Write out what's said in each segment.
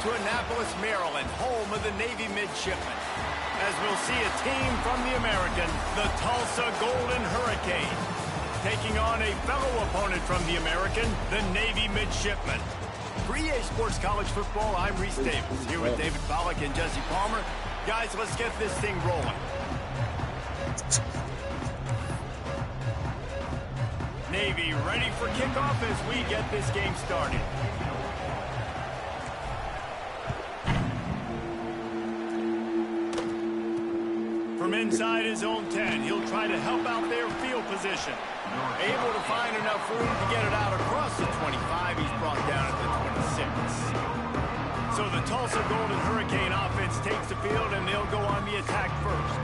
to Annapolis, Maryland, home of the Navy Midshipman, as we'll see a team from the American, the Tulsa Golden Hurricane, taking on a fellow opponent from the American, the Navy Midshipman. For EA Sports College Football, I'm Reese Davis, here with David Pollack and Jesse Palmer. Guys, let's get this thing rolling. Navy ready for kickoff as we get this game started. From inside his own 10, he'll try to help out their field position. Able to find enough room to get it out across the 25. He's brought down at the 26. So the Tulsa Golden Hurricane offense takes the field, and they'll go on the attack first.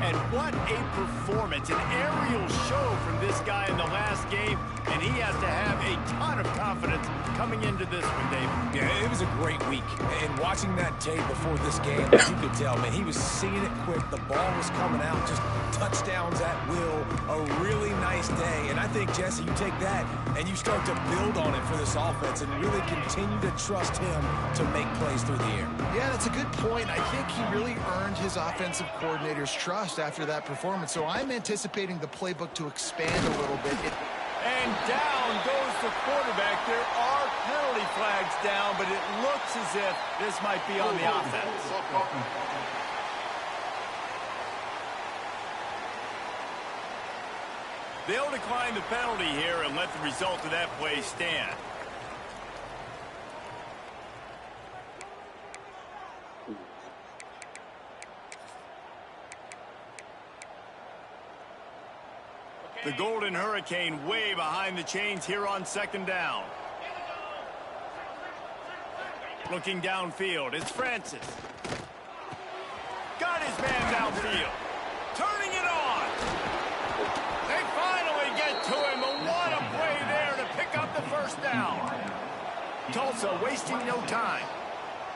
And what a performance, an aerial show from this guy in the last game, and he has to have a ton of confidence coming into this one, David. Yeah, it was a great week, and watching that tape before this game, you could tell, man, he was seeing it quick. The ball was coming out, just touchdowns at will, a really nice day. And I think, Jesse, you take that and you start to build on it for this offense and really continue to trust him to make plays through the air. Yeah, that's a good point. I think he really earned his offensive coordinator's trust after that performance. So I'm anticipating the playbook to expand a little bit. And down goes the quarterback. There are penalty flags down, but it looks as if this might be on the offense. They'll decline the penalty here and let the result of that play stand. The Golden Hurricane way behind the chains here on second down. Looking downfield, it's Francis. Got his man downfield. Turning it on. They finally get to him, and what a play there to pick up the first down. Tulsa wasting no time.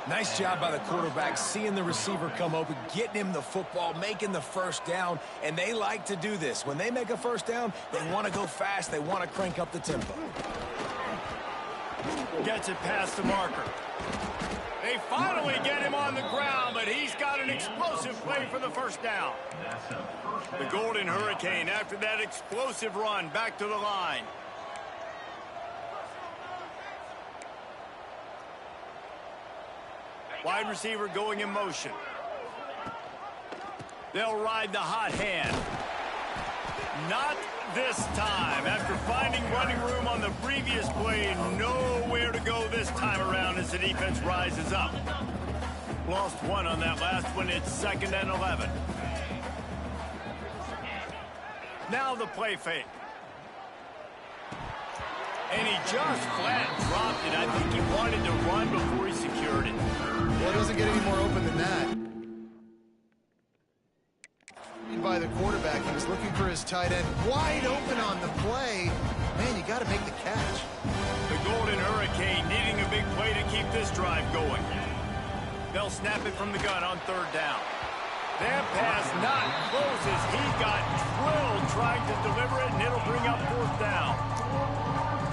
Nice job by the quarterback, seeing the receiver come open, getting him the football, making the first down, and they like to do this. When they make a first down, they want to go fast, they want to crank up the tempo. Gets it past the marker. They finally get him on the ground, but he's got an explosive play for the first down. The Golden Hurricane, after that explosive run, back to the line. Wide receiver going in motion. They'll ride the hot hand. Not this time. After finding running room on the previous play, nowhere to go this time around as the defense rises up. Lost one on that last one. It's 2nd and 11. Now the play fake. And he just flat dropped it. I think he wanted to run before he secured it. Well, it doesn't get any more open than that. By the quarterback, he was looking for his tight end wide open on the play. Man, you got to make the catch. The Golden Hurricane needing a big play to keep this drive going. They'll snap it from the gun on 3rd down. That pass not closes. He got drilled trying to deliver it, and it'll bring up 4th down.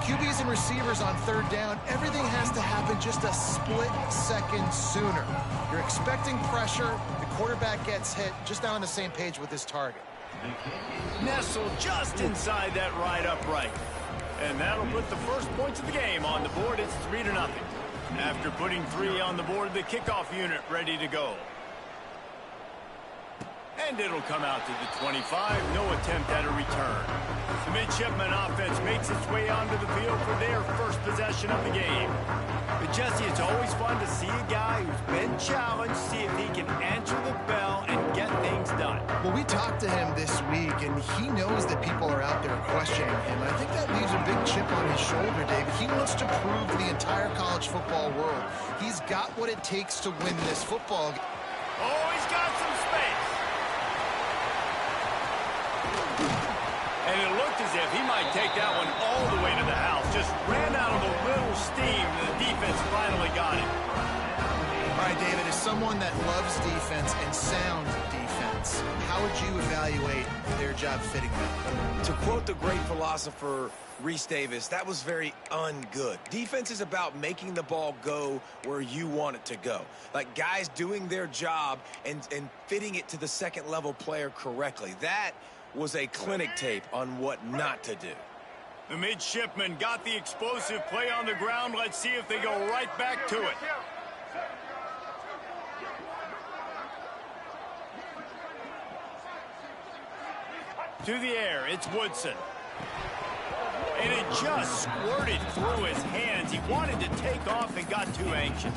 QBs and receivers on 3rd down, everything has to happen just a split second sooner. You're expecting pressure, the quarterback gets hit, just now on the same page with his target. Nestled just inside that right upright. And that'll put the first points of the game on the board. It's 3-0. After putting 3 on the board, the kickoff unit ready to go. And it'll come out to the 25. No attempt at a return. The Midshipman offense makes its way onto the field for their first possession of the game. But Jesse, it's always fun to see a guy who's been challenged, see if he can answer the bell and get things done. Well, we talked to him this week, and he knows that people are out there questioning him. I think that leaves a big chip on his shoulder, David. He wants to prove to the entire college football world he's got what it takes to win this football game. Oh, he's got some space. And it looked as if he might take that one all the way to the house. Just ran out of a little steam, and the defense finally got it. All right, David, as someone that loves defense and sound defense, offense, how would you evaluate their job fitting them? To quote the great philosopher Reese Davis, that was very ungood. Defense is about making the ball go where you want it to go. Like guys doing their job and fitting it to the second level player correctly. That was a clinic tape on what not to do. The midshipman got the explosive play on the ground. Let's see if they go right back to it. To the air, it's Woodson. And it just squirted through his hands. He wanted to take off and got too anxious.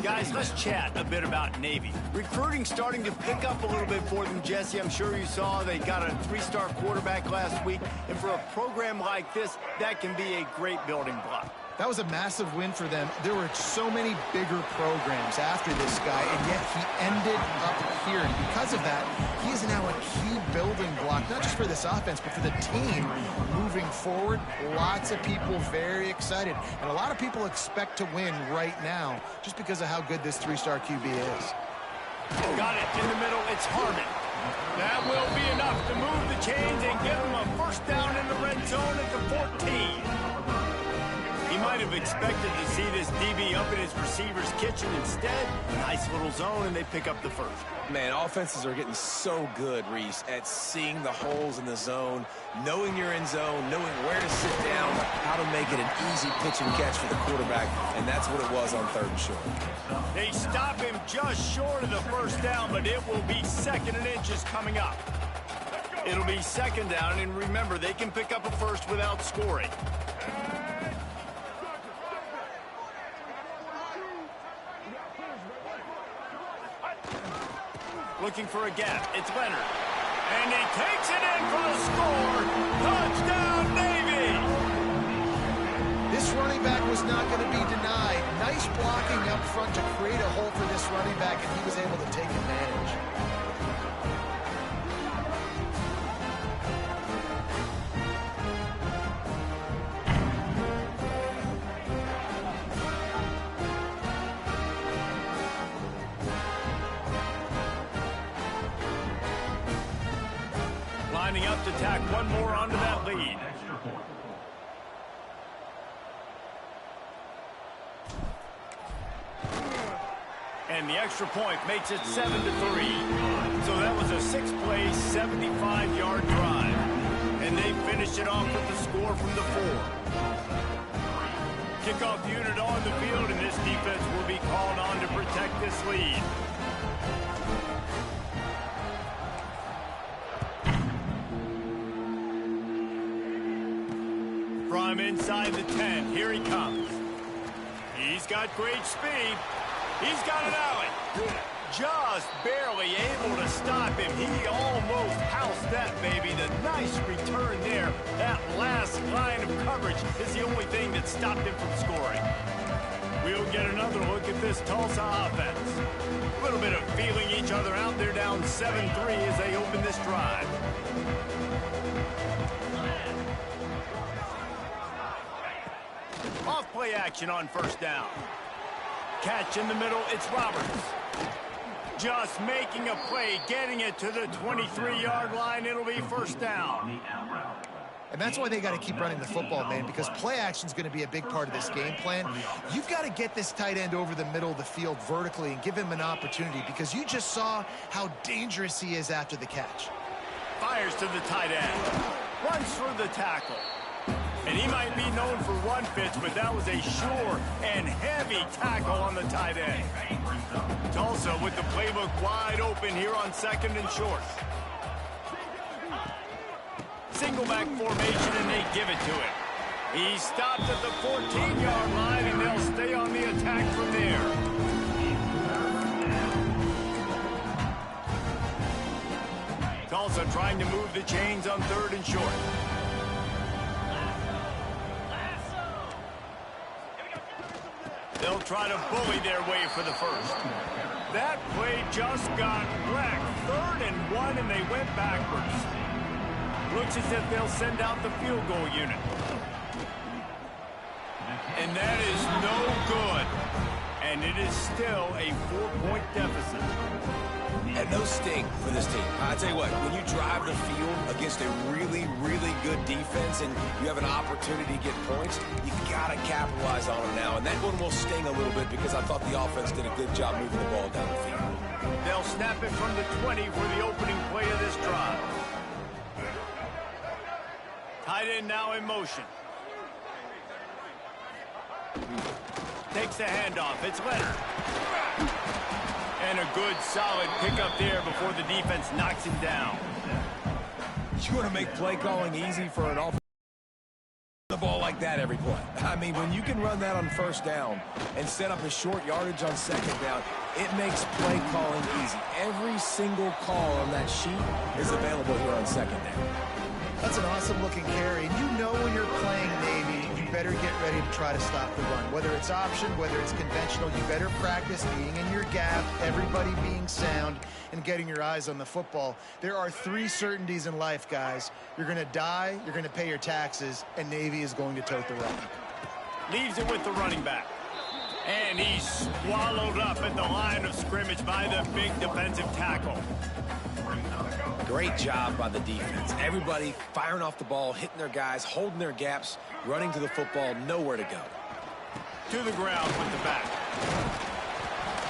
Guys, let's chat a bit about Navy. Recruiting starting to pick up a little bit for them, Jesse. I'm sure you saw they got a 3-star quarterback last week. And for a program like this, that can be a great building block. That was a massive win for them. There were so many bigger programs after this guy, and yet he ended up here. And because of that, he is now a key building block, not just for this offense, but for the team moving forward. Lots of people very excited. And a lot of people expect to win right now just because of how good this 3-star QB is. Got it in the middle. It's Harmon. That will be enough to move the chains and give him a first down in the red zone at the 14. He might have expected to see this DB up in his receiver's kitchen. Instead, nice little zone, and they pick up the first. Man, offenses are getting so good, Reese, at seeing the holes in the zone, knowing you're in zone, knowing where to sit down, how to make it an easy pitch and catch for the quarterback, and that's what it was on 3rd and short. They stop him just short of the first down, but it will be 2nd and inches coming up. It'll be 2nd down, and remember, they can pick up a first without scoring. Looking for a gap. It's Leonard. And he takes it in for the score. Touchdown, Navy! This running back was not going to be denied. Nice blocking up front to create a hole for this running back, and he was able to take advantage. Lining up to tack one more onto that lead. And the extra point makes it 7-3. So that was a 6-play, 75-yard drive. And they finished it off with the score from the 4. Kickoff unit on the field, and this defense will be called on to protect this lead. From inside the 10, here he comes. He's got great speed. He's got an alley. Just barely able to stop him. He almost housed that baby. The nice return there. That last line of coverage is the only thing that stopped him from scoring. We'll get another look at this Tulsa offense. A little bit of feeling each other out. They're down 7-3 as they open this drive. Off play action on first down. Catch in the middle, it's Roberts. Just making a play, getting it to the 23-yard line. It'll be first down. And that's why they got to keep running the football, man, because play action is going to be a big part of this game plan. You've got to get this tight end over the middle of the field vertically and give him an opportunity, because you just saw how dangerous he is after the catch. Fires to the tight end. Runs through the tackle. And he might be known for run fits, but that was a sure and heavy tackle on the tight end. Tulsa with the playbook wide open here on 2nd and short. Single back formation, and they give it to him. He stopped at the 14-yard line, and they'll stay on the attack from there. Tulsa trying to move the chains on 3rd and short. They'll try to bully their way for the first. That play just got wrecked. 3rd and 1, and they went backwards. Looks as if they'll send out the field goal unit. And that is no good. And it is still a 4-point deficit. And those sting for this team. I tell you what, when you drive the field against a really, really good defense and you have an opportunity to get points, you got to capitalize on them now. And that one will sting a little bit because I thought the offense did a good job moving the ball down the field. They'll snap it from the 20 for the opening play of this drive. Tight end now in motion. Takes the handoff. It's Leonard. And a good, solid pickup there before the defense knocks him down. You want to make play calling easy for an offense. The ball like that every play. I mean, when you can run that on first down and set up a short yardage on second down, it makes play calling easy. Every single call on that sheet is available here on second down. That's an awesome-looking carry. And you know when you're playing Navy, you better get ready to try to stop the run. Whether it's option, whether it's conventional, you better practice being in your gap, everybody being sound, and getting your eyes on the football. There are 3 certainties in life, guys. You're going to die, you're going to pay your taxes, and Navy is going to tote the rock. Leaves it with the running back. And he's swallowed up at the line of scrimmage by the big defensive tackle. Great job by the defense. Everybody firing off the ball, hitting their guys, holding their gaps, running to the football, nowhere to go. To the ground with the back.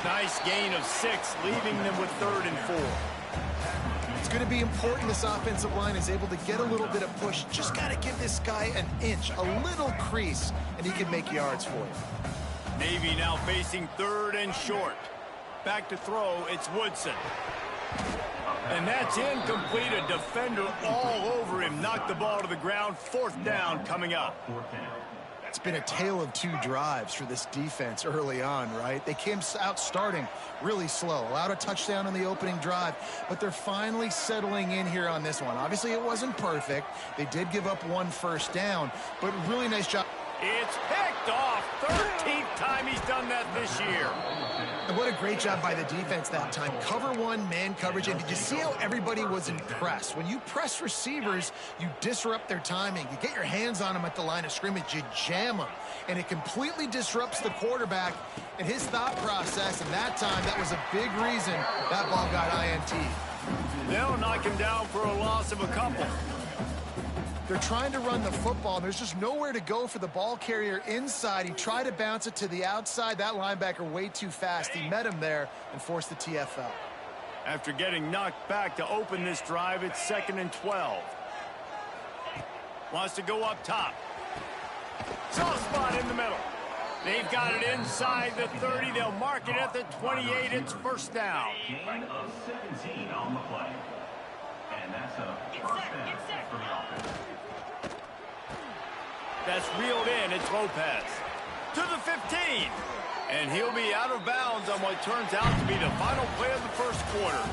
Nice gain of 6, leaving them with 3rd and 4. It's going to be important this offensive line is able to get a little bit of push. Just got to give this guy an inch, a little crease, and he can make yards for you. Navy now facing 3rd and short. Back to throw, it's Woodson. And that's incomplete. A defender all over him. Knocked the ball to the ground. 4th down coming up. It's been a tale of 2 drives for this defense early on, right? They came out starting really slow. Allowed a touchdown on the opening drive, but they're finally settling in here on this one. Obviously, it wasn't perfect. They did give up 1 first down, but really nice job. It's picked off. 13th time he's done that this year. And what a great job by the defense that time. Cover 1, man coverage. And did you see how everybody was impressed? When you press receivers, you disrupt their timing. You get your hands on them at the line of scrimmage. You jam them. And it completely disrupts the quarterback and his thought process. And that time, that was a big reason that ball got INT. They'll knock him down for a loss of a couple. They're trying to run the football, and there's just nowhere to go for the ball carrier inside. He tried to bounce it to the outside. That linebacker way too fast. He met him there and forced the TFL. After getting knocked back to open this drive, it's 2nd and 12. Wants to go up top. Soft spot in the middle. They've got it inside the 30. They'll mark it at the 28. It's 1st down. Gain of 17 on the play. And that's a first down for the offense. That's reeled in. It's Lopez. To the 15. And he'll be out of bounds on what turns out to be the final play of the 1st quarter.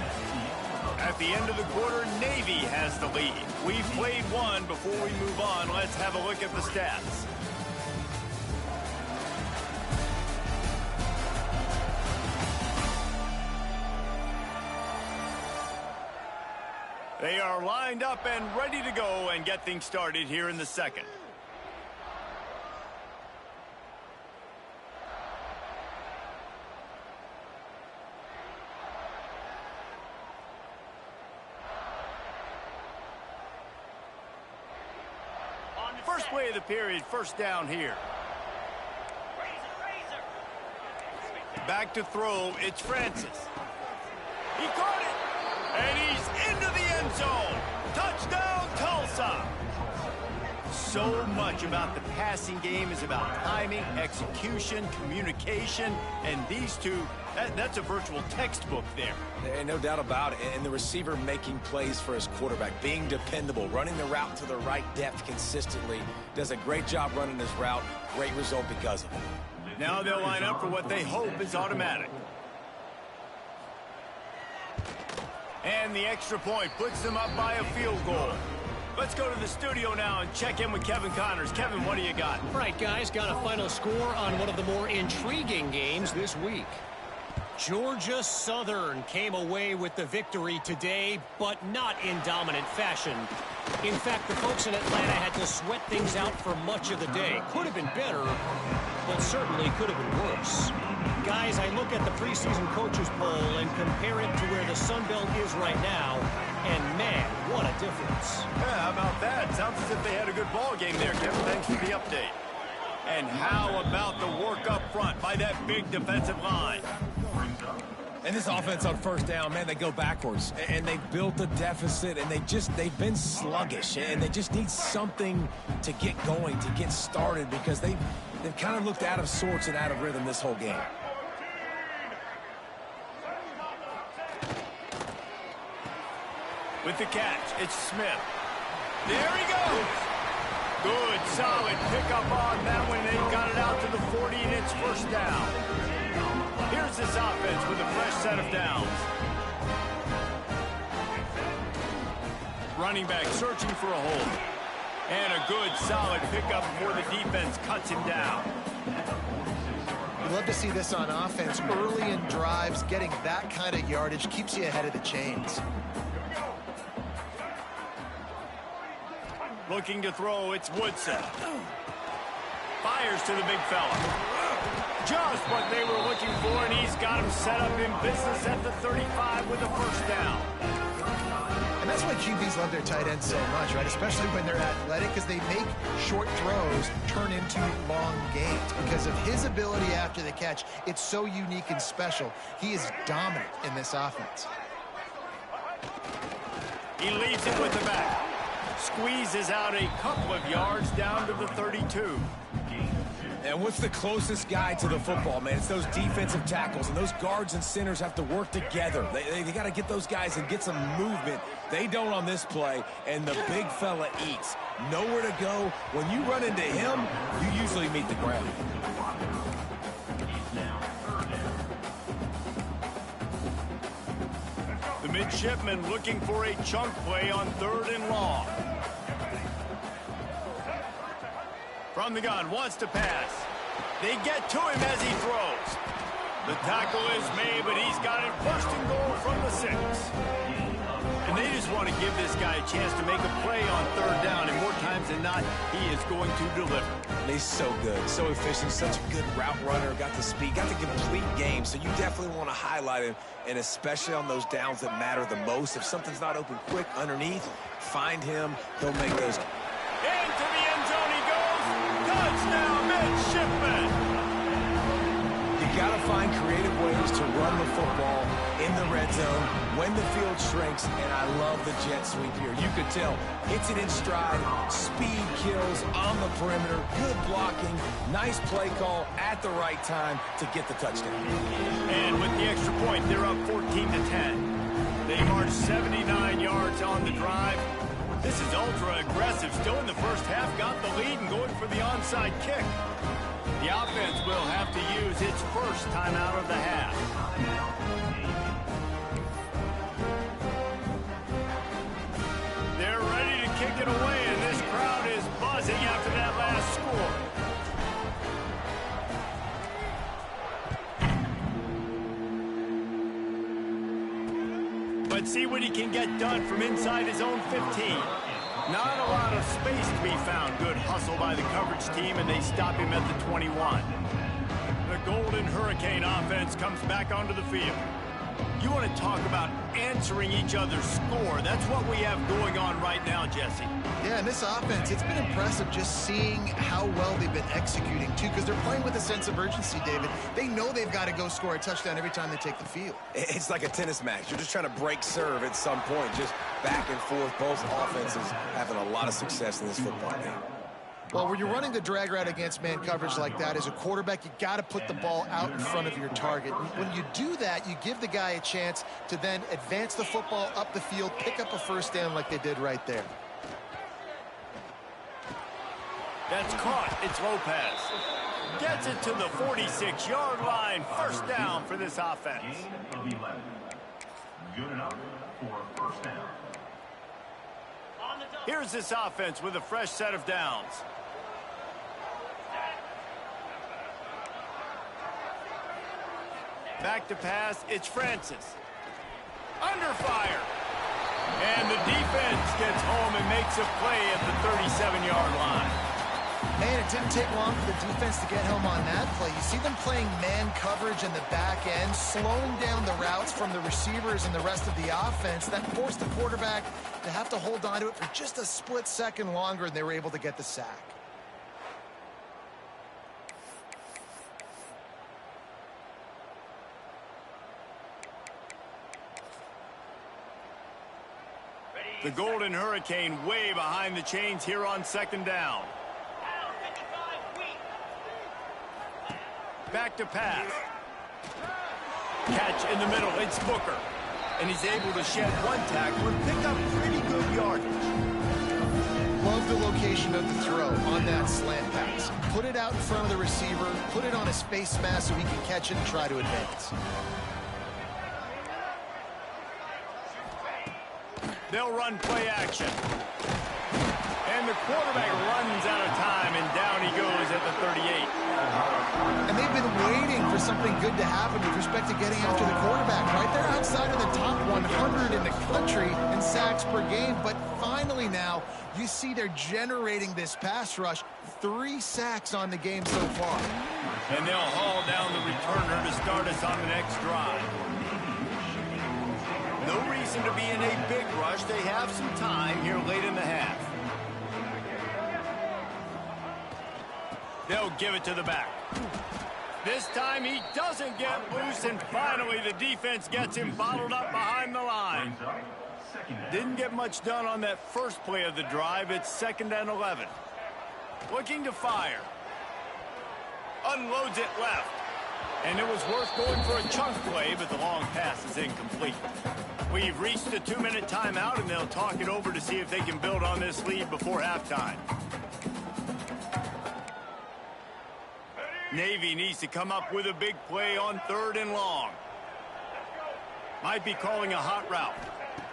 At the end of the quarter, Navy has the lead. We've played 1. Before we move on, let's have a look at the stats. They are lined up and ready to go and get things started here in the 2nd. First play of the period, 1st down here. Back to throw, it's Francis. He caught it, and he's into the end zone. Touchdown, Tulsa. So much about the passing game is about timing, execution, communication, and these two, that's a virtual textbook there. No doubt about it. And the receiver making plays for his quarterback, being dependable, running the route to the right depth consistently, does a great job running his route. Great result because of it. Now they'll line up for what they hope is automatic. And the extra point puts them up by a field goal. Let's go to the studio now and check in with Kevin Connors. Kevin, what do you got? All right, guys, got a final score on one of the more intriguing games this week. Georgia Southern came away with the victory today, but not in dominant fashion. In fact, the folks in Atlanta had to sweat things out for much of the day. Could have been better, but certainly could have been worse. Guys, I look at the preseason coaches poll and compare it to where the Sun Belt is right now, and man, what a difference. Yeah, how about that? Sounds as if they had a good ball game there, Kevin. Thanks for the update. And how about the work up front by that big defensive line? And this offense on first down, man, they go backwards. And they've built a deficit, and they've been sluggish. And they just need something to get going, to get started, because they've kind of looked out of sorts and out of rhythm this whole game. With the catch, it's Smith. There he goes. Good, solid pickup on that one. They got it out to the 40, and it's first down. Here's this offense with a fresh set of downs. Running back searching for a hole. And a good, solid pickup before the defense cuts him down. We'd love to see this on offense. Early in drives, getting that kind of yardage keeps you ahead of the chains. Looking to throw, it's Woodson. Fires to the big fella. Just what they were looking for, and he's got him set up in business at the 35 with a first down. And that's why QBs love their tight ends so much, right? Especially when they're athletic, because they make short throws turn into long gains. Because of his ability after the catch, it's so unique and special. He is dominant in this offense. He leaves it with the back. Squeezes out a couple of yards down to the 32. And what's the closest guy to the football, man? It's those defensive tackles, and those guards and centers have to work together. They got to get those guys and get some movement. They don't on this play, and the big fella eats. Nowhere to go. When you run into him, you usually meet the ground. The midshipman looking for a chunk play on 3rd and long. From the gun, wants to pass. They get to him as he throws. The tackle is made, but he's got it first and goal from the 6. And they just want to give this guy a chance to make a play on 3rd down, and more times than not, he is going to deliver. And he's so good, so efficient, such a good route runner, got the speed, got the complete game, so you definitely want to highlight him, and especially on those downs that matter the most. If something's not open quick underneath, find him, he'll make those. Into the end zone he goes. Touchdown, Midshipman. You got to find creative ways to run the football in the red zone when the field shrinks, and I love the jet sweep here. You could tell, hits it in stride, speed kills on the perimeter, good blocking, nice play call at the right time to get the touchdown. And with the extra point, they're up 14-10. They march 79 yards on the drive. This is ultra-aggressive. Still in the first half, got the lead and going for the onside kick. The offense will have to use its first timeout of the half. They're ready to kick it away, and this crowd is buzzing after that last score. But see what he can get done from inside his own 15. Not a lot of space to be found. Good hustle by the coverage team, and they stop him at the 21. The Golden Hurricane offense comes back onto the field. You want to talk about answering each other's score. That's what we have going on right now, Jesse. Yeah, and this offense, it's been impressive just seeing how well they've been executing, too, because they're playing with a sense of urgency, David. They know they've got to go score a touchdown every time they take the field. It's like a tennis match. You're just trying to break serve at some point, just back and forth. Both offenses having a lot of success in this football game. Well, when you're running the drag route against man coverage like that, as a quarterback, you got to put the ball out in front of your target. When you do that, you give the guy a chance to then advance the football up the field, pick up a first down like they did right there. That's caught. It's Lopez. Gets it to the 46-yard line. First down for this offense. Good enough for first down. Here's this offense with a fresh set of downs. Back to pass, it's Francis. Under fire. And the defense gets home and makes a play at the 37-yard line. And it didn't take long for the defense to get home on that play. You see them playing man coverage in the back end, slowing down the routes from the receivers and the rest of the offense. That forced the quarterback to have to hold on to it for just a split second longer, and they were able to get the sack. The Golden Hurricane way behind the chains here on second down. Back to pass. Catch in the middle. It's Booker. And he's able to shed one tackle and pick up pretty good yardage. Love the location of the throw on that slant pass. Put it out in front of the receiver. Put it on his face mask so he can catch it and try to advance. They'll run play action. And the quarterback runs out of time, and down he goes at the 38. And they've been waiting for something good to happen with respect to getting after the quarterback, right? They're outside of the top 100 in the country in sacks per game, but finally now you see they're generating this pass rush. 3 sacks on the game so far. And they'll haul down the returner to start us on the next drive. No reason to be in a big rush. They have some time here late in the half. They'll give it to the back. This time he doesn't get loose, and finally the defense gets him bottled up behind the line. Didn't get much done on that first play of the drive. It's 2nd and 11. Looking to fire. Unloads it left. And it was worth going for a chunk play, but the long pass is incomplete. We've reached a 2-minute timeout, and they'll talk it over to see if they can build on this lead before halftime. Navy needs to come up with a big play on 3rd and long. Might be calling a hot route.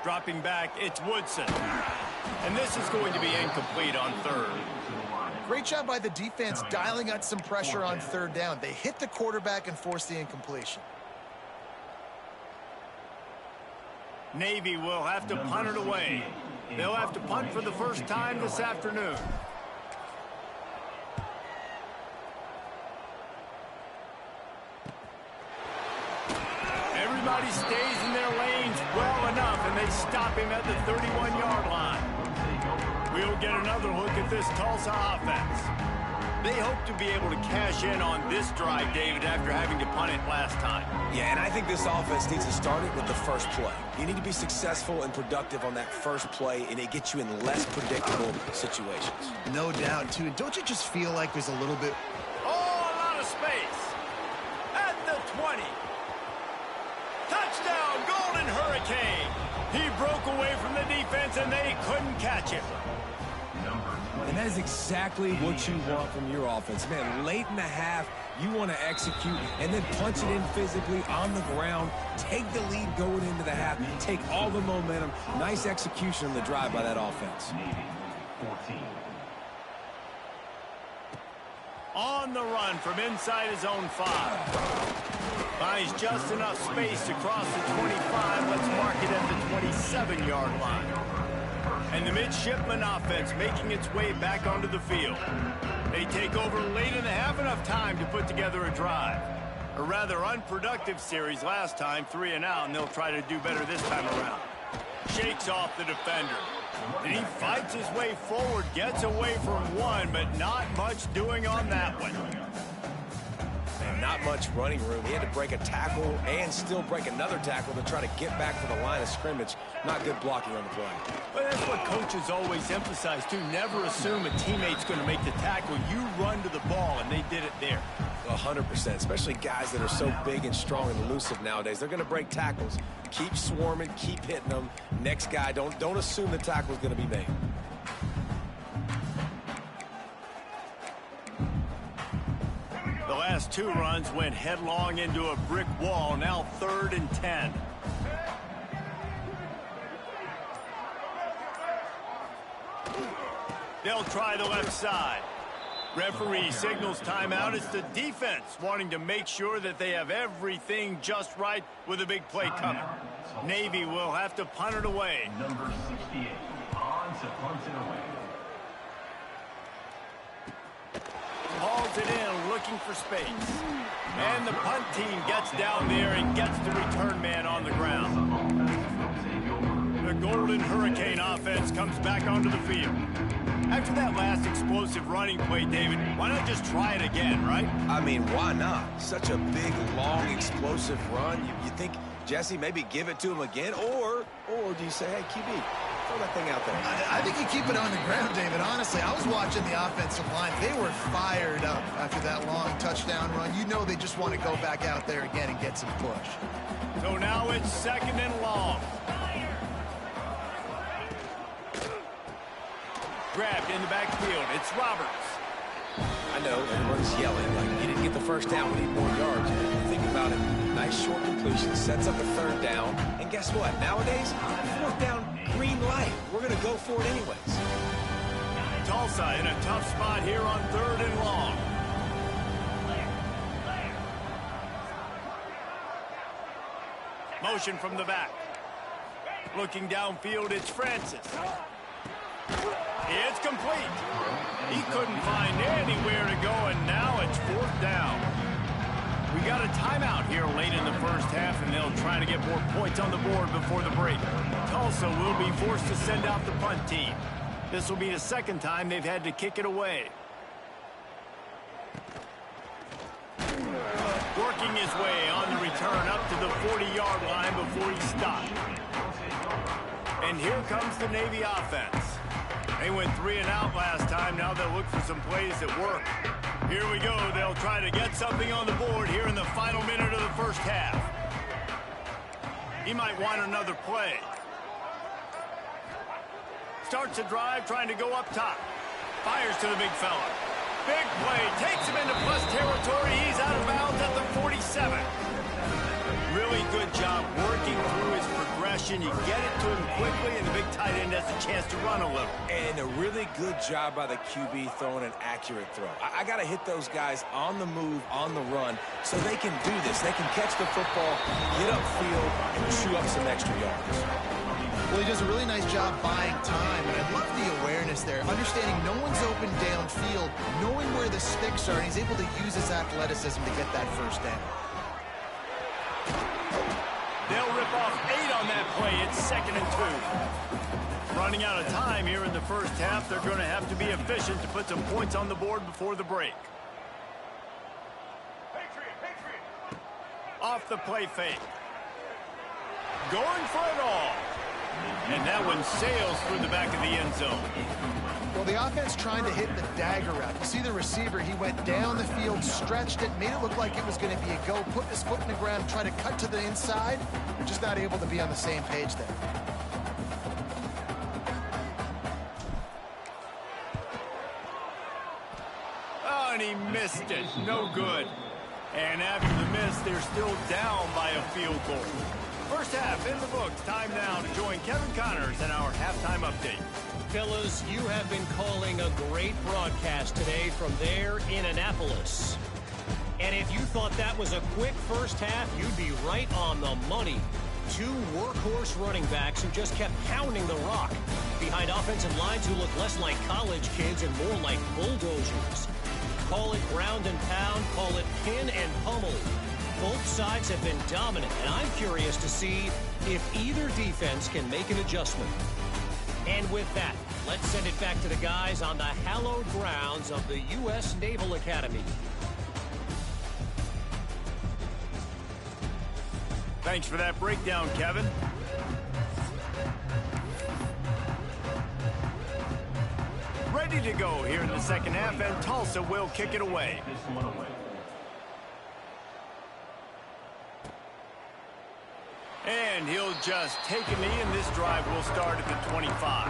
Dropping back, it's Woodson. And this is going to be incomplete on 3rd. Great job by the defense dialing out some pressure on 3rd down. They hit the quarterback and forced the incompletion. Navy will have to punt it away. They'll have to punt for the first time this afternoon. Everybody stays in their lanes well enough, and they stop him at the 31-yard line. We'll get another look at this Tulsa offense. They hope to be able to cash in on this drive, David, after having to punt it last time. Yeah, and I think this offense needs to start it with the first play. You need to be successful and productive on that first play, and it gets you in less predictable situations. No doubt, too. And don't you just feel like there's a little bit... Oh, a lot of space. At the 20. Touchdown, Golden Hurricane. He broke away from the defense, and they couldn't catch him. And that is exactly what you want from your offense. Man, late in the half, you want to execute and then punch it in physically on the ground, take the lead going into the half, take all the momentum. Nice execution on the drive by that offense. On the run from inside his own 5. Finds just enough space to cross the 25. Let's mark it at the 27-yard line. And the Midshipman offense making its way back onto the field. They take over late in the half, enough time to put together a drive. A rather unproductive series last time, 3 and out, and they'll try to do better this time around. Shakes off the defender. And he fights his way forward, gets away from one, but not much doing on that one. And not much running room. He had to break a tackle and still break another tackle to try to get back to the line of scrimmage. Not good blocking on the play. But that's what coaches always emphasize, too. Never assume a teammate's going to make the tackle. You run to the ball, and they did it there. 100%, especially guys that are so big and strong and elusive nowadays. They're going to break tackles. Keep swarming, keep hitting them. Next guy, don't assume the tackle's going to be made. The last 2 runs went headlong into a brick wall. Now 3rd and 10. They'll try the left side. Referee signals timeout. It's the defense wanting to make sure that they have everything just right with a big play coming. Navy will have to punt it away. Number 68 on to punt it away. looking for space. And the punt team gets down there and gets the return man on the ground. The Golden Hurricane offense comes back onto the field. After that last explosive running play, David, why not just try it again, right? I mean, why not? Such a big, long, explosive run. You think, Jesse, maybe give it to him again? Or do you say, hey, QB, throw that thing out there? I think you keep it on the ground, David. Honestly, I was watching the offensive line. They were fired up after that long touchdown run. You know they just want to go back out there again and get some push. So now it's 2nd and long. Grabbed in the backfield. It's Roberts. I know, everyone's yelling, like, he didn't get the first down, we need more yards. Think about it. Nice short completion, sets up a 3rd down. And guess what? Nowadays, 4th down, green light. We're going to go for it anyways. Tulsa in a tough spot here on 3rd and long. Motion from the back. Looking downfield, it's Francis. It's complete. He couldn't find anywhere to go, and now it's 4th down. We got a timeout here late in the first half, and they'll try to get more points on the board before the break. Tulsa will be forced to send out the punt team. This will be the 2nd time they've had to kick it away. Working his way on the return up to the 40-yard line before he stopped. And here comes the Navy offense. They went 3 and out last time. Now they'll look for some plays that work. Here we go. They'll try to get something on the board here in the final minute of the first half. He might want another play. Starts a drive trying to go up top. Fires to the big fella. Big play. Takes him into plus territory. He's out of bounds at the 47. Really good job working through his progression. You get it to him quickly, and the big tight end has a chance to run a little. And a really good job by the QB throwing an accurate throw. I got to hit those guys on the move, on the run, so they can do this. They can catch the football, get upfield, and chew up some extra yards. Well, he does a really nice job buying time, and I love the awareness there. Understanding no one's open downfield, knowing where the sticks are, and he's able to use his athleticism to get that 1st down. They'll rip off 8 on that play. It's 2nd and 2. Running out of time here in the first half. They're going to have to be efficient to put some points on the board before the break. Off the play fake. Going for it all. And that one sails through the back of the end zone. Well, the offense trying to hit the dagger route. You see the receiver, he went down the field, stretched it, made it look like it was going to be a go, put his foot in the ground, try to cut to the inside. They're just not able to be on the same page there. Oh, and he missed it. No good. And after the miss, they're still down by a field goal. First half in the books. Time now to join Kevin Connors in our halftime update. Fellas, you have been calling a great broadcast today from there in Annapolis. And if you thought that was a quick first half, you'd be right on the money. 2 workhorse running backs who just kept pounding the rock behind offensive lines who look less like college kids and more like bulldozers. Call it ground and pound, call it pin and pummel. Both sides have been dominant, and I'm curious to see if either defense can make an adjustment. And with that, let's send it back to the guys on the hallowed grounds of the U.S. Naval Academy. Thanks for that breakdown, Kevin. Ready to go here in the second half, and Tulsa will kick it away. And he'll just take a knee, and this drive will start at the 25.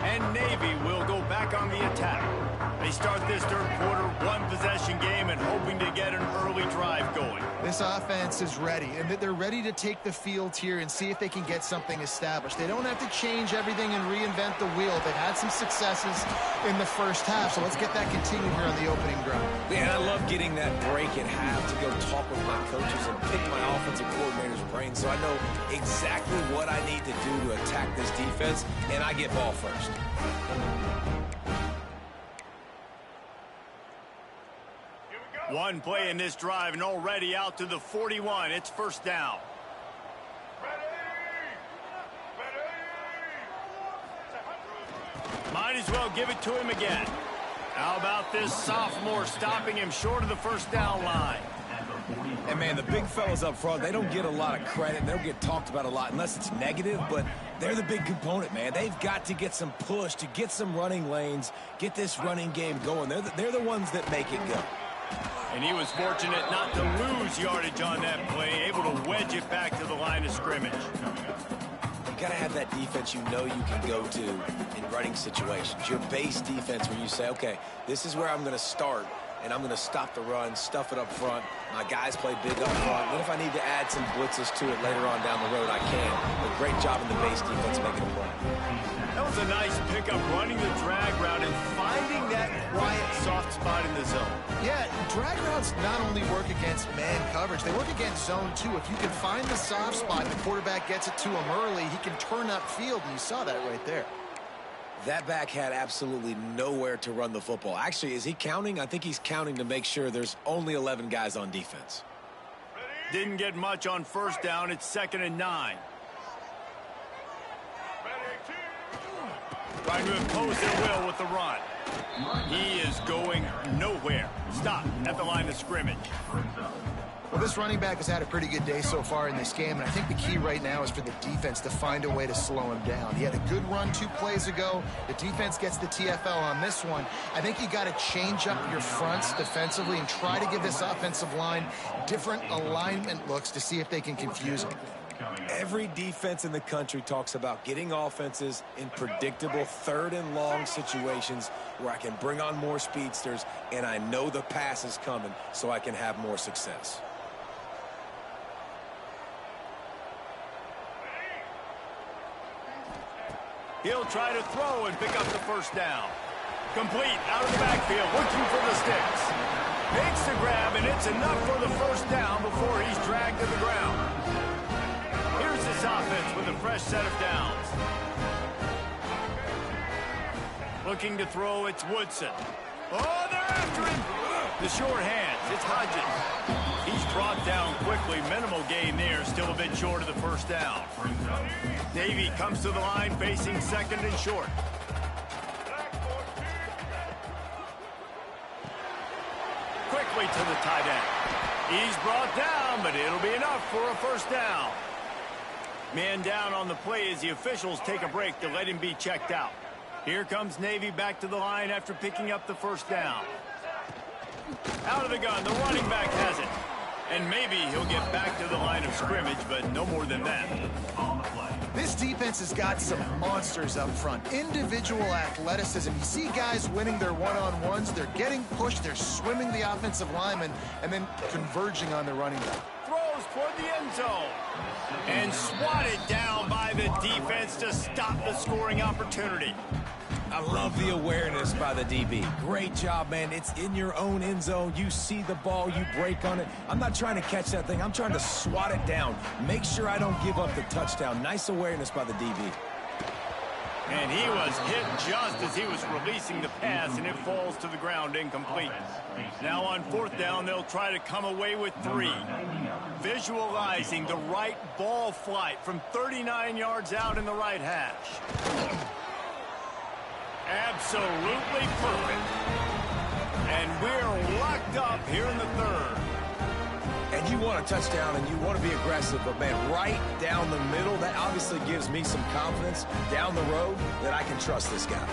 And Navy will go back on the attack. They start this third quarter, 1-possession game, and hoping to get an early drive going. This offense is ready, and they're ready to take the field here and see if they can get something established. They don't have to change everything and reinvent the wheel. They've had some successes in the first half, so let's get that continued here on the opening drive. Man, I love getting that break at half to go talk with my coaches and pick my offensive coordinator's brain so I know exactly what I need to do to attack this defense, and I get ball first. One play in this drive and already out to the 41. It's first down. Might as well give it to him again. How about this sophomore stopping him short of the first down line? And, man, the big fellas up front, they don't get a lot of credit. They don't get talked about a lot unless it's negative, but they're the big component, man. They've got to get some push, to get some running lanes, get this running game going. They're the ones that make it go. And he was fortunate not to lose yardage on that play, able to wedge it back to the line of scrimmage. You got to have that defense you know you can go to in running situations. Your base defense where you say, okay, this is where I'm going to start, and I'm going to stop the run, stuff it up front. My guys play big up front. Then if I need to add some blitzes to it later on down the road, I can. But great job in the base defense making a play. That was a nice pickup, running the drag route and finding that quiet, soft spot in the zone. Yeah, drag routes not only work against man coverage, they work against zone too. If you can find the soft spot and the quarterback gets it to him early, he can turn upfield, and you saw that right there. That back had absolutely nowhere to run the football. Actually, is he counting? I think he's counting to make sure there's only 11 guys on defense. Didn't get much on first down. It's 2nd and 9. Trying to impose their will with the run. He is going nowhere. Stop at the line of scrimmage. Well, this running back has had a pretty good day so far in this game, and I think the key right now is for the defense to find a way to slow him down. He had a good run 2 plays ago. The defense gets the TFL on this one. I think you got to change up your fronts defensively and try to give this offensive line different alignment looks to see if they can confuse him. Every defense in the country talks about getting offenses in predictable 3rd and long situations where I can bring on more speedsters and I know the pass is coming so I can have more success. He'll try to throw and pick up the first down. Complete out of the backfield, looking for the sticks. Makes the grab, and it's enough for the first down before he's dragged to the ground. Here's this offense with a fresh set of downs. Looking to throw, it's Woodson. Oh, they're after him. The short hands, it's Hodges. He's brought down quickly. Minimal gain there, still a bit short of the first down. Davey comes to the line facing 2nd and short. Quickly to the tight end. He's brought down, but it'll be enough for a first down. Man down on the play as the officials take a break to let him be checked out. Here comes Navy back to the line after picking up the first down. Out of the gun, the running back has it. And maybe he'll get back to the line of scrimmage, but no more than that. This defense has got some monsters up front. Individual athleticism. You see guys winning their one-on-ones. They're getting pushed. They're swimming the offensive lineman and then converging on the running back. Throws toward the end zone. And swatted down by the defense to stop the scoring opportunity. I love the awareness by the DB. Great job, man. It's in your own end zone. You see the ball, you break on it. I'm not trying to catch that thing. I'm trying to swat it down. Make sure I don't give up the touchdown. Nice awareness by the DB. And he was hit just as he was releasing the pass, and it falls to the ground incomplete. Now on 4th down, they'll try to come away with 3. Visualizing the right ball flight from 39 yards out in the right hash. Absolutely perfect. And we're locked up here in the 3rd. And you want a touchdown and you want to be aggressive, but, man, right down the middle, that obviously gives me some confidence down the road that I can trust this guy.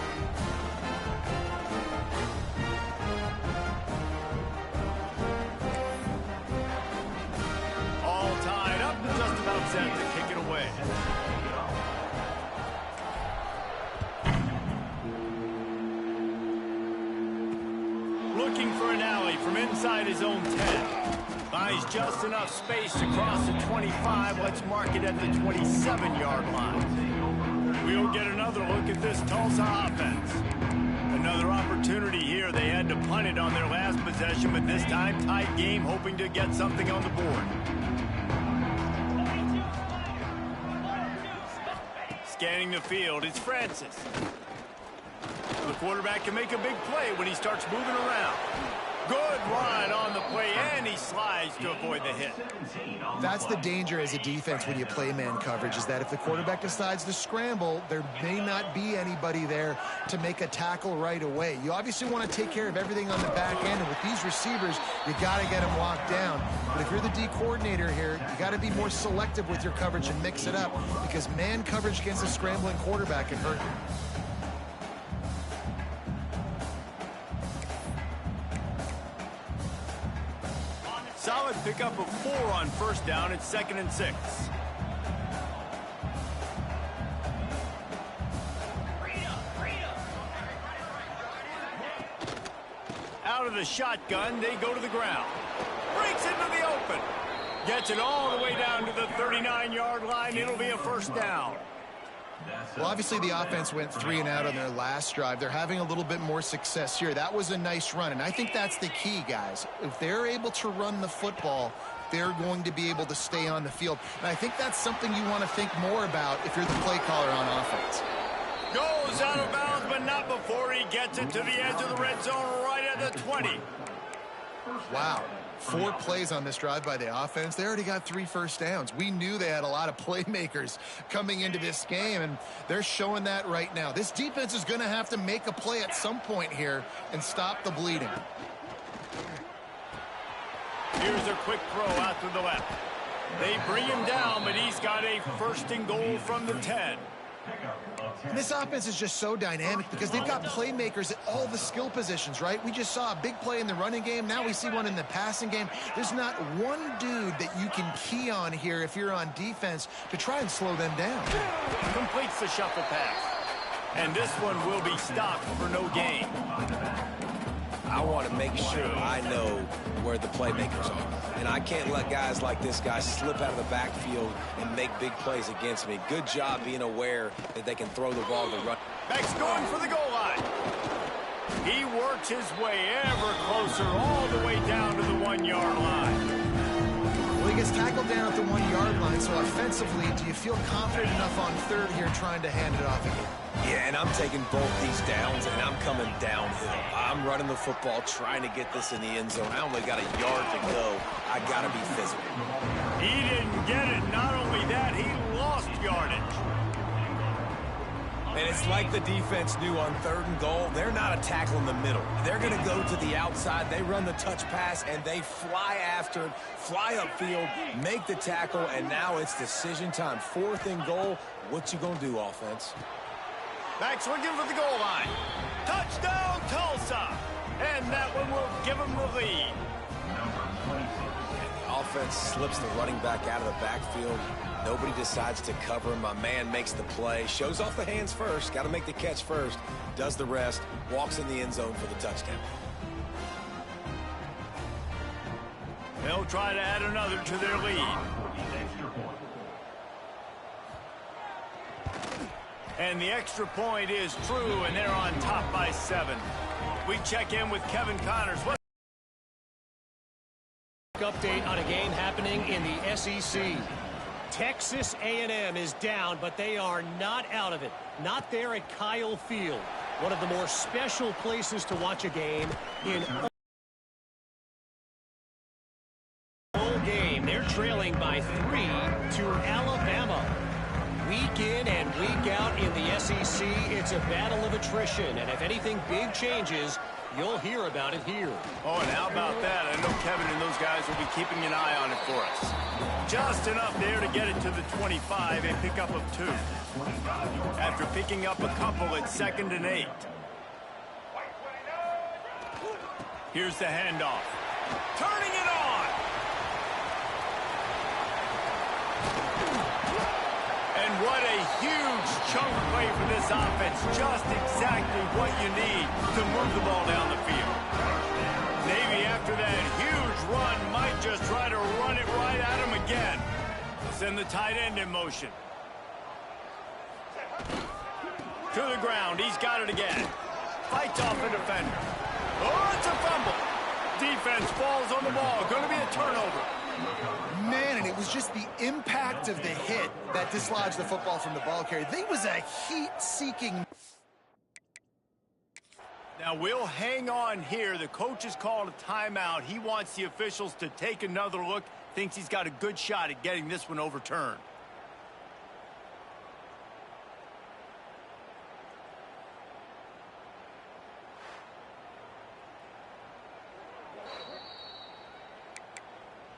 All tied up and just about set to kick it away. Looking for an alley from inside his own 10. Finds just enough space to cross the 25. Let's mark it at the 27-yard line. We'll get another look at this Tulsa offense. Another opportunity here. They had to punt it on their last possession, but this time tight game, hoping to get something on the board. Scanning the field, it's Francis. The quarterback can make a big play when he starts moving around. Good run on the play, and he slides to avoid the hit. That's the danger as a defense when you play man coverage, is that if the quarterback decides to scramble, there may not be anybody there to make a tackle right away. You obviously want to take care of everything on the back end, and with these receivers, you got to get them locked down. But if you're the D coordinator here, you got to be more selective with your coverage and mix it up, because man coverage against a scrambling quarterback can hurt you. Solid pickup of 4 on first down. It's 2nd and 6. Out of the shotgun, they go to the ground. Breaks into the open. Gets it all the way down to the 39-yard line. It'll be a first down. Well, obviously the offense went 3 and out on their last drive. They're having a little bit more success here. That was a nice run, and I think that's the key, guys. If they're able to run the football, they're going to be able to stay on the field. And I think that's something you want to think more about if you're the play caller on offense. Goes out of bounds, but not before he gets it to the edge of the red zone right at the 20. Wow. 4 plays on this drive by the offense. They already got 3 first downs. We knew they had a lot of playmakers coming into this game, and they're showing that right now. This defense is going to have to make a play at some point here and stop the bleeding. Here's a quick throw out to the left. They bring him down, but he's got a 1st and goal from the 10. And this offense is just so dynamic because they've got playmakers at all the skill positions, right? We just saw a big play in the running game. Now we see one in the passing game. There's not one dude that you can key on here if you're on defense to try and slow them down. Completes the shuffle pass. And this one will be stopped for no gain. I want to make sure I know where the playmakers are. And I can't let guys like this guy slip out of the backfield and make big plays against me. Good job being aware that they can throw the ball to the run. Back's going for the goal line. He works his way ever closer all the way down to the 1-yard line. Well, he gets tackled down at the 1-yard line, so offensively, do you feel confident enough on 3rd here trying to hand it off again? Yeah, and I'm taking both these downs, and I'm coming downhill. I'm running the football, trying to get this in the end zone. I only got a yard to go. I got to be physical. He didn't get it. Not only that, he lost yardage. And it's like the defense knew on 3rd and goal. They're not a tackle in the middle. They're going to go to the outside. They run the touch pass, and they fly after it, fly upfield, make the tackle, and now it's decision time. 4th and goal. What you going to do, offense? Back's looking for the goal line. Touchdown, Tulsa! And that one will give him the lead. And the offense slips the running back out of the backfield. Nobody decides to cover him. My man makes the play. Shows off the hands first. Got to make the catch first. Does the rest. Walks in the end zone for the touchdown. They'll try to add another to their lead. And the extra point is true, and they're on top by 7. We check in with Kevin Connors. Update on a game happening in the SEC. Texas A&M is down, but they are not out of it. Not there at Kyle Field. One of the more special places to watch a game in whole game. They're trailing by 3 to Alabama. Week in and week out in the SEC, it's a battle of attrition. And if anything big changes, you'll hear about it here. Oh, and how about that? I know Kevin and those guys will be keeping an eye on it for us. Just enough there to get it to the 25 and pick up of 2. After picking up a couple at 2nd and 8. Here's the handoff. Turning it on! And what a huge chunk play for this offense. Just exactly what you need to move the ball down the field. Navy, after that huge run, might just try to run it right at him again. Send the tight end in motion. To the ground. He's got it again. Fights off a defender. Oh, it's a fumble. Defense falls on the ball. Going to be a turnover. Man, and it was just the impact of the hit that dislodged the football from the ball carrier. There was a heat-seeking... Now, we'll hang on here. The coach has called a timeout. He wants the officials to take another look. Thinks he's got a good shot at getting this one overturned.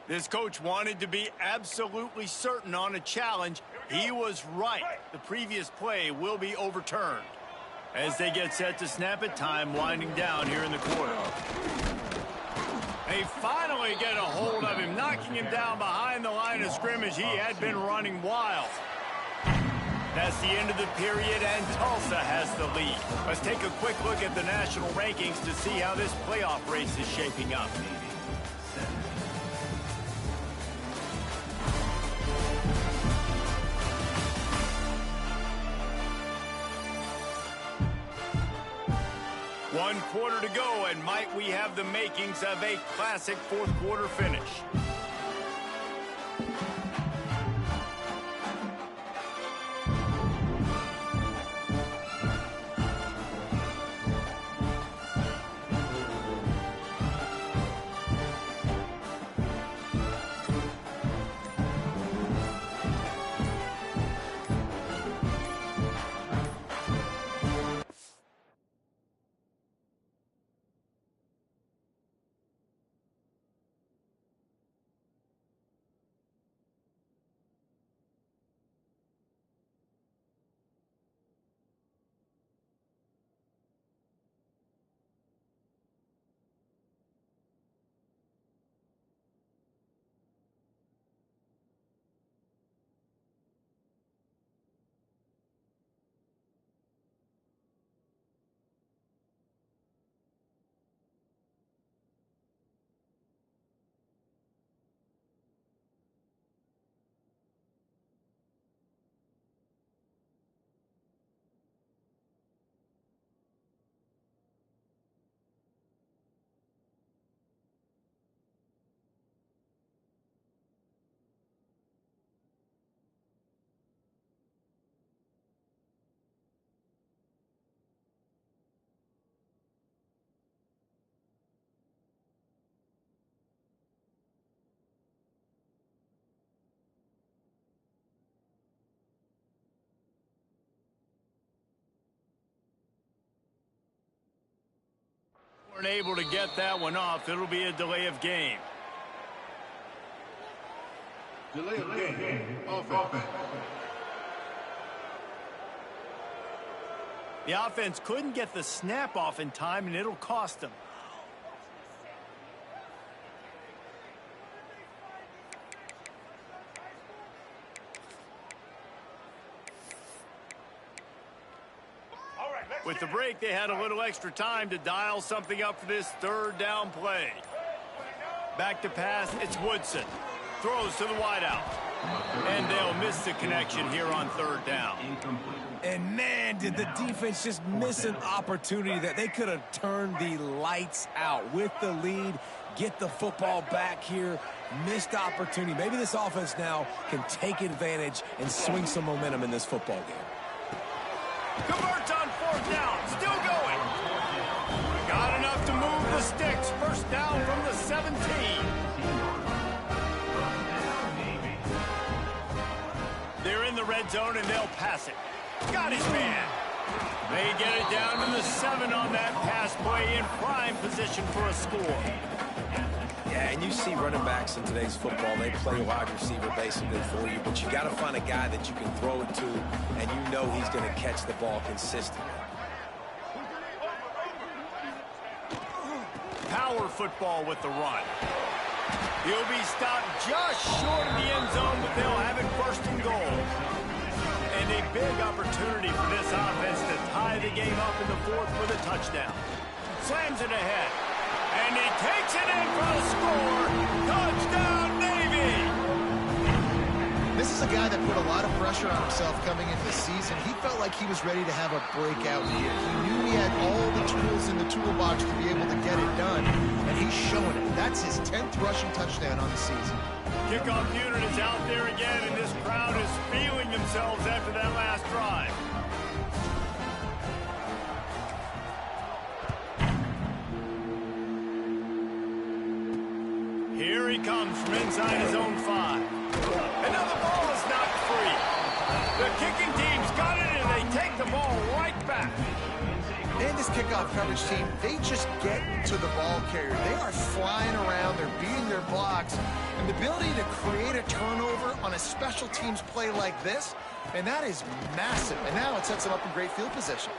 This coach wanted to be absolutely certain on a challenge. He was right. The previous play will be overturned. As they get set to snap it, time winding down here in the quarter. They finally get a hold of him, knocking him down behind the line of scrimmage. He had been running wild. That's the end of the period, and Tulsa has the lead. Let's take a quick look at the national rankings to see how this playoff race is shaping up. One quarter to go, and might we have the makings of a classic fourth quarter finish. Weren't able to get that one off. It'll be a delay of game. Delay of game. Offense. The offense couldn't get the snap off in time, and it'll cost them. With the break, they had a little extra time to dial something up for this third down play. Back to pass, it's Woodson. Throws to the wideout. And they'll miss the connection here on third down. And man, did the defense just miss an opportunity that they could have turned the lights out with the lead, get the football back here. Missed opportunity. Maybe this offense now can take advantage and swing some momentum in this football game. Converts on fourth down. Still going. Got enough to move the sticks. First down from the 17. They're in the red zone, and they'll pass it. Got his man. They get it down to the 7 on that pass play, in prime position for a score. Yeah, and you see running backs in today's football, they play wide receiver basically for you, but you got to find a guy that you can throw it to, and you know he's going to catch the ball consistently. Power football with the run. He'll be stopped just short of the end zone, but they'll have it first and goal. And a big opportunity for this offense to tie the game up in the fourth with a touchdown. Slams it ahead. And he takes it in for a score. Touchdown, Navy! This is a guy that put a lot of pressure on himself coming into the season. He felt like he was ready to have a breakout year. He knew he had all the tools in the toolbox to be able to get it done, and he's showing it. That's his 10th rushing touchdown on the season. Kickoff unit is out there again, and this crowd is feeling themselves after that last drive. he comes from inside his own 5. And now the ball is knocked free. The kicking team's got it, and they take the ball right back. And this kickoff coverage team, they just get to the ball carrier. They are flying around, they're beating their blocks, and the ability to create a turnover on a special teams play like this, and that is massive. And now it sets them up in great field position.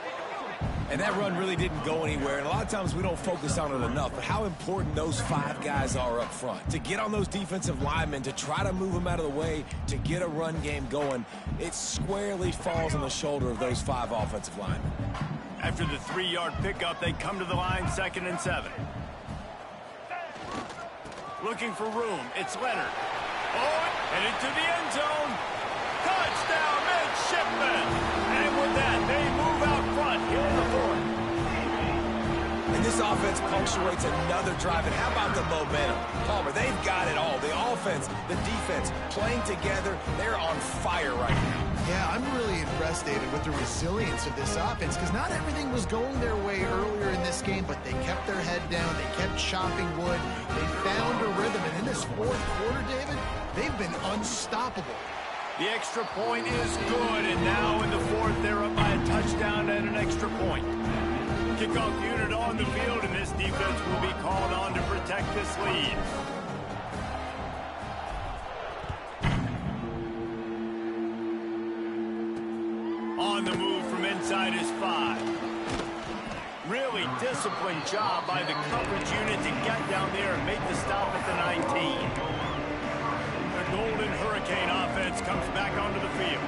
And that run really didn't go anywhere, and a lot of times we don't focus on it enough, but how important those 5 guys are up front. To get on those defensive linemen, to try to move them out of the way, to get a run game going, it squarely falls on the shoulder of those 5 offensive linemen. After the 3-yard pickup, they come to the line 2nd and 7. Looking for room, it's Leonard. Oh, and into the end zone. Touchdown, Midshipman! And with that, they move out front here in the 4th. And this offense punctuates another drive. And how about the momentum? Palmer, they've got it all. The offense, the defense, playing together. They're on fire right now. Yeah, I'm really impressed, David, with the resilience of this offense, because not everything was going their way earlier in this game, but they kept their head down. They kept chopping wood. They found a rhythm. And in this 4th quarter, David, they've been unstoppable. The extra point is good, and now in the 4th, they're up by a touchdown and an extra point. Kickoff unit on the field, and this defense will be called on to protect this lead. On the move from inside his 5. Really disciplined job by the coverage unit to get down there and make the stop at the 19. The Golden Hurricane offense comes back onto the field.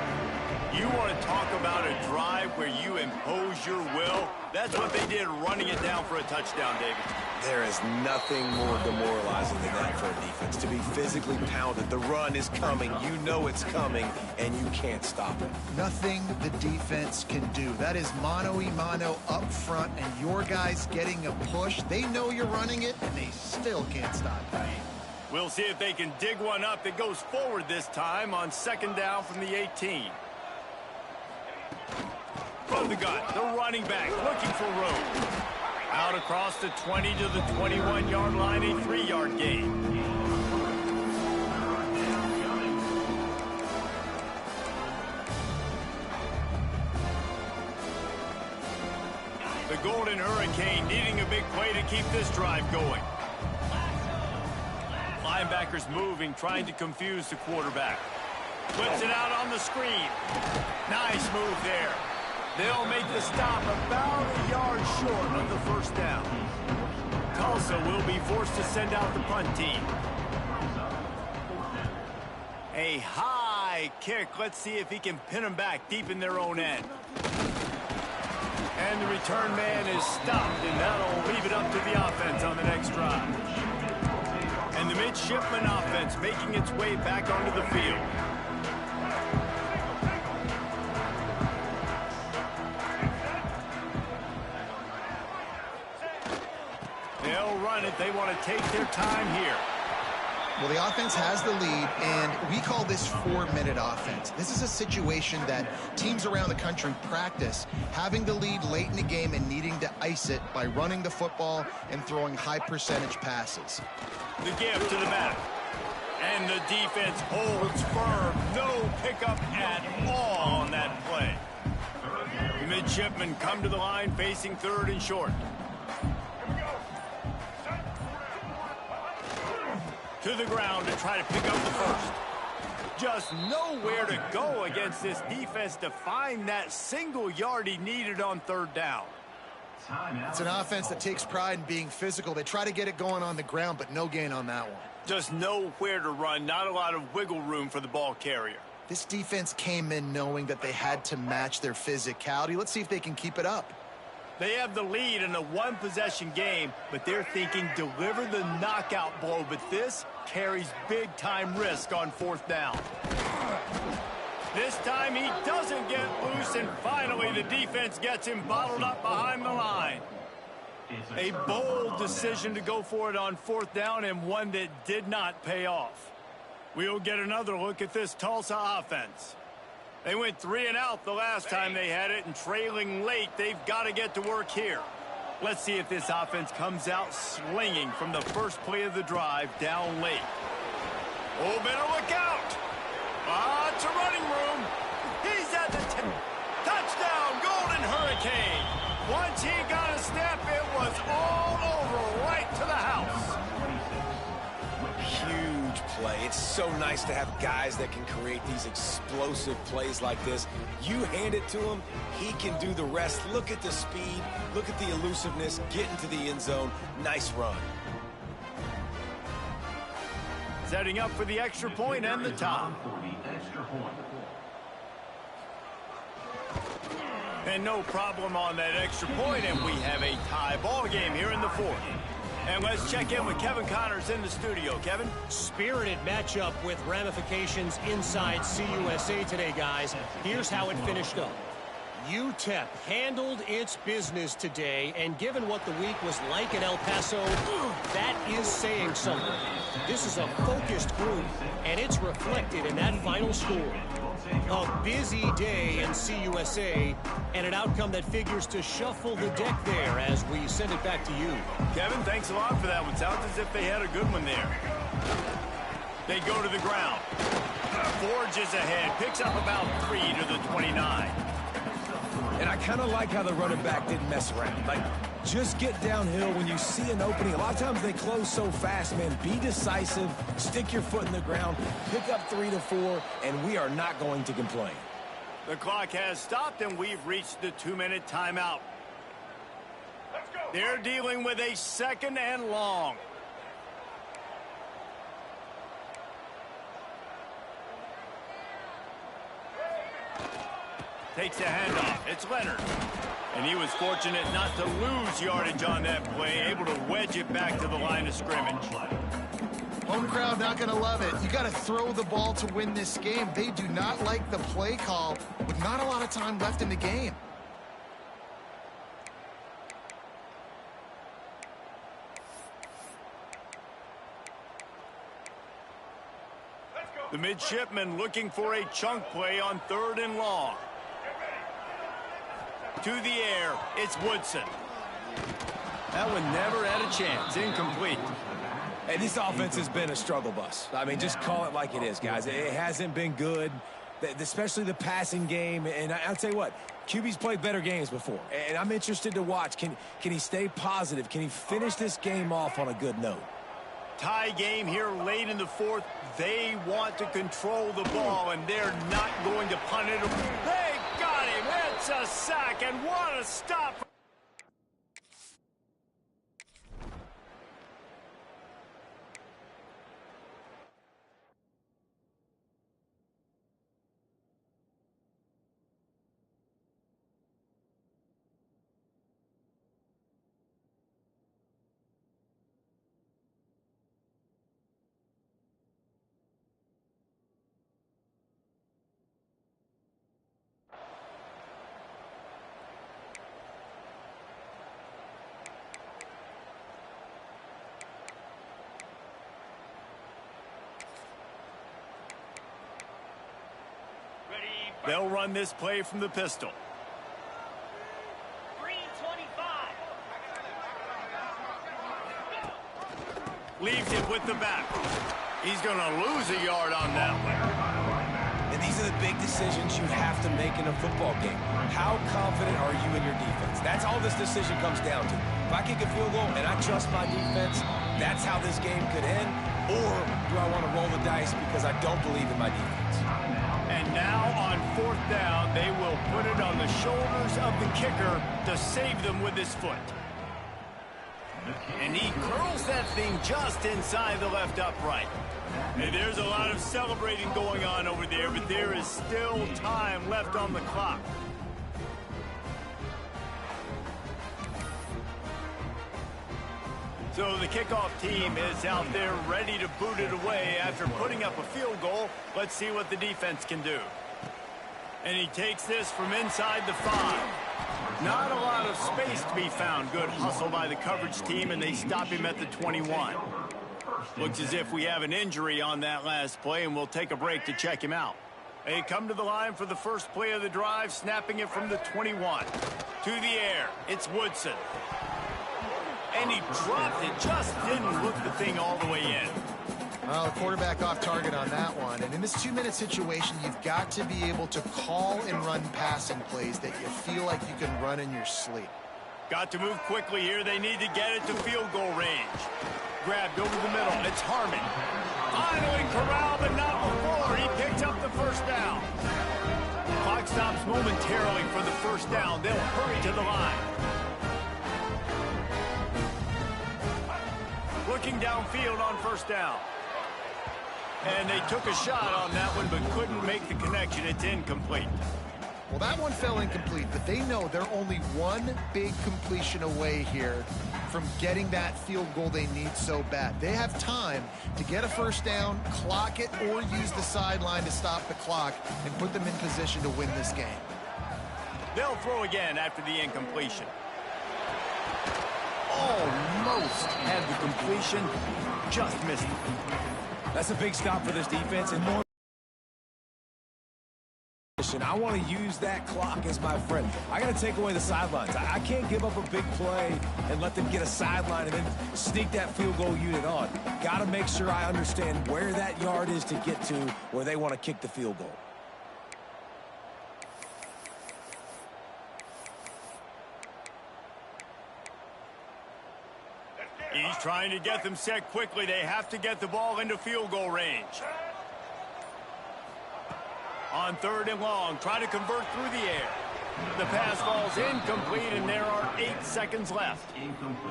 You want to talk about a drive where you impose your will? That's what they did, running it down for a touchdown, David. There is nothing more demoralizing than that for a defense, to be physically pounded. The run is coming, you know it's coming, and you can't stop it. Nothing the defense can do. That is mano-a-mano up front, and your guys getting a push. They know you're running it, and they still can't stop it. We'll see if they can dig one up that goes forward this time on 2nd down from the 18. From the gun, the running back looking for room. Out across the 20 to the 21-yard line, a 3-yard gain. The Golden Hurricane needing a big play to keep this drive going. Linebackers moving, trying to confuse the quarterback. Flips it out on the screen. Nice move there. They'll make the stop about a yard short of the 1st down. Tulsa will be forced to send out the punt team. A high kick. Let's see if he can pin them back deep in their own end. And the return man is stopped, and that'll leave it up to the offense on the next drive. And the Midshipman offense making its way back onto the field. They'll run it. They want to take their time here. Well, the offense has the lead, and we call this 4-minute offense. This is a situation that teams around the country practice, having the lead late in the game and needing to ice it by running the football and throwing high-percentage passes. The give to the back. And the defense holds firm. No pickup at all on that play. The Midshipmen come to the line facing 3rd and short. To the ground to try to pick up the 1st. Just nowhere to go against this defense to find that single yard he needed on 3rd down. It's an offense that takes pride in being physical. They try to get it going on the ground, but no gain on that one. Just nowhere to run, not a lot of wiggle room for the ball carrier. This defense came in knowing that they had to match their physicality. Let's see if they can keep it up. They have the lead in a 1-possession game, but they're thinking deliver the knockout blow, but this carries big-time risk on 4th down. This time he doesn't get loose, and finally the defense gets him bottled up behind the line. A bold decision to go for it on 4th down, and one that did not pay off. We'll get another look at this Tulsa offense. They went 3 and out the last time they had it, and trailing late, they've got to get to work here. Let's see if this offense comes out slinging from the first play of the drive down late. Oh, better look out. It's a running room. He's at the 10. Touchdown, Golden Hurricane. Once he got a step, it was all over right to the house. Huge play. It's so nice to have guys that can create these explosive plays like this. You hand it to him, he can do the rest. Look at the speed, look at the elusiveness, get into the end zone. Nice run. Setting up for the extra point and the top. And no problem on that extra point, and we have a tie ball game here in the fourth. And let's check in with Kevin Connors in the studio. Kevin? Spirited matchup with ramifications inside CUSA today, guys. Here's how it finished up. UTEP handled its business today, and given what the week was like in El Paso, that is saying something. This is a focused group, and it's reflected in that final score. A busy day in CUSA, and an outcome that figures to shuffle the deck there as we send it back to you. Kevin, thanks a lot for that one. Sounds as if they had a good one there. They go to the ground. Forges ahead, picks up about 3 to the 29. And I kind of like how the running back didn't mess around. Like, just get downhill when you see an opening. A lot of times they close so fast, man. Be decisive, stick your foot in the ground, pick up 3 to 4, and we are not going to complain. The clock has stopped, and we've reached the 2-minute timeout. They're dealing with a 2nd and long. Takes a handoff. It's Leonard. And he was fortunate not to lose yardage on that play, able to wedge it back to the line of scrimmage. Home crowd not going to love it. You got to throw the ball to win this game. They do not like the play call with not a lot of time left in the game. The Midshipman looking for a chunk play on 3rd and long. To the air, it's Woodson. That one never had a chance. Incomplete. Hey, this offense has been a struggle bus. I mean, just call it like it is, guys. It hasn't been good, especially the passing game. And I'll tell you what, QB's played better games before. And I'm interested to watch. Can he stay positive? Can he finish this game off on a good note? Tie game here late in the fourth. They want to control the ball, and they're not going to punt it. They got him. It's a sack, and what a stop. They'll run this play from the pistol. 3:25. Leaves it with the back. He's going to lose a yard on that one. And these are the big decisions you have to make in a football game. How confident are you in your defense? That's all this decision comes down to. If I kick a field goal and I trust my defense, that's how this game could end. Or do I want to roll the dice because I don't believe in my defense? And now on 4th down, they will put it on the shoulders of the kicker to save them with his foot. And he curls that thing just inside the left upright. And there's a lot of celebrating going on over there, but there is still time left on the clock. So the kickoff team is out there ready to boot it away after putting up a field goal. Let's see what the defense can do. And he takes this from inside the 5. Not a lot of space to be found. Good hustle by the coverage team, and they stop him at the 21. Looks as if we have an injury on that last play, and we'll take a break to check him out. They come to the line for the first play of the drive, snapping it from the 21. To the air, it's Woodson. and he dropped it. Just didn't look the thing all the way in. Well, the quarterback off target on that one. And in this 2-minute situation, you've got to be able to call and run passing plays that you feel like you can run in your sleep. Got to move quickly here. They need to get it to field goal range. Grabbed over the middle. It's Harmon. Finally corralled, but not before. He picked up the first down. Clock stops momentarily for the first down. They'll hurry to the line. Looking downfield on first down. And they took a shot on that one, but couldn't make the connection. It's incomplete. Well, that one fell incomplete, but they know they're only one big completion away here from getting that field goal they need so bad. They have time to get a first down, clock it, or use the sideline to stop the clock and put them in position to win this game. They'll throw again after the incompletion. Almost had the completion, just missed it. That's a big stop for this defense, and more. I want to use that clock as my friend. I got to take away the sidelines. I can't give up a big play and let them get a sideline and then sneak that field goal unit on. Got to make sure I understand where that yard is to get to where they want to kick the field goal. He's trying to get them set quickly. They have to get the ball into field goal range. On 3rd and long, try to convert through the air. The pass falls incomplete, and there are 8 seconds left.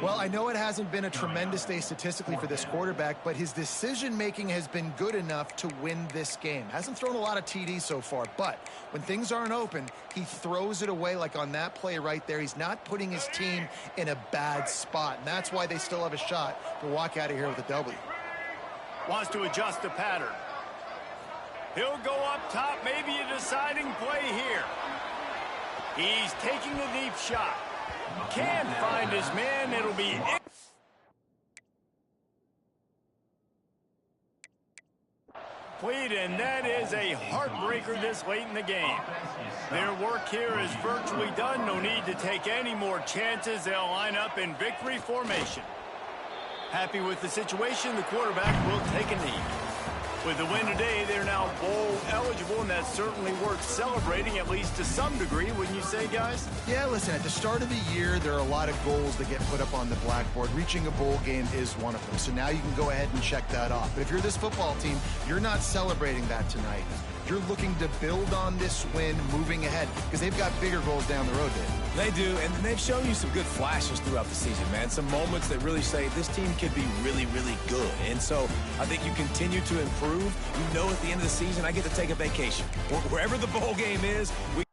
Well, I know it hasn't been a tremendous day statistically for this quarterback, but his decision-making has been good enough to win this game. Hasn't thrown a lot of TDs so far, but when things aren't open, he throws it away like on that play right there. He's not putting his team in a bad spot, and that's why they still have a shot to walk out of here with a W. Wants to adjust the pattern. He'll go up top, maybe a deciding play here. He's taking a deep shot. Can't find his man. It'll be incomplete, and that is a heartbreaker this late in the game. Their work here is virtually done. No need to take any more chances. They'll line up in victory formation. Happy with the situation, the quarterback will take a knee. With the win today, they're now bowl eligible, and that's certainly worth celebrating, at least to some degree, wouldn't you say, guys? Yeah, listen, at the start of the year, there are a lot of goals that get put up on the blackboard. Reaching a bowl game is one of them, so now you can go ahead and check that off. But if you're this football team, you're not celebrating that tonight. You're looking to build on this win moving ahead, because they've got bigger goals down the road, Dave. They do, and they've shown you some good flashes throughout the season, man. Some moments that really say this team could be really, really good. And so I think you continue to improve. You know at the end of the season, I get to take a vacation. Wherever the bowl game is, we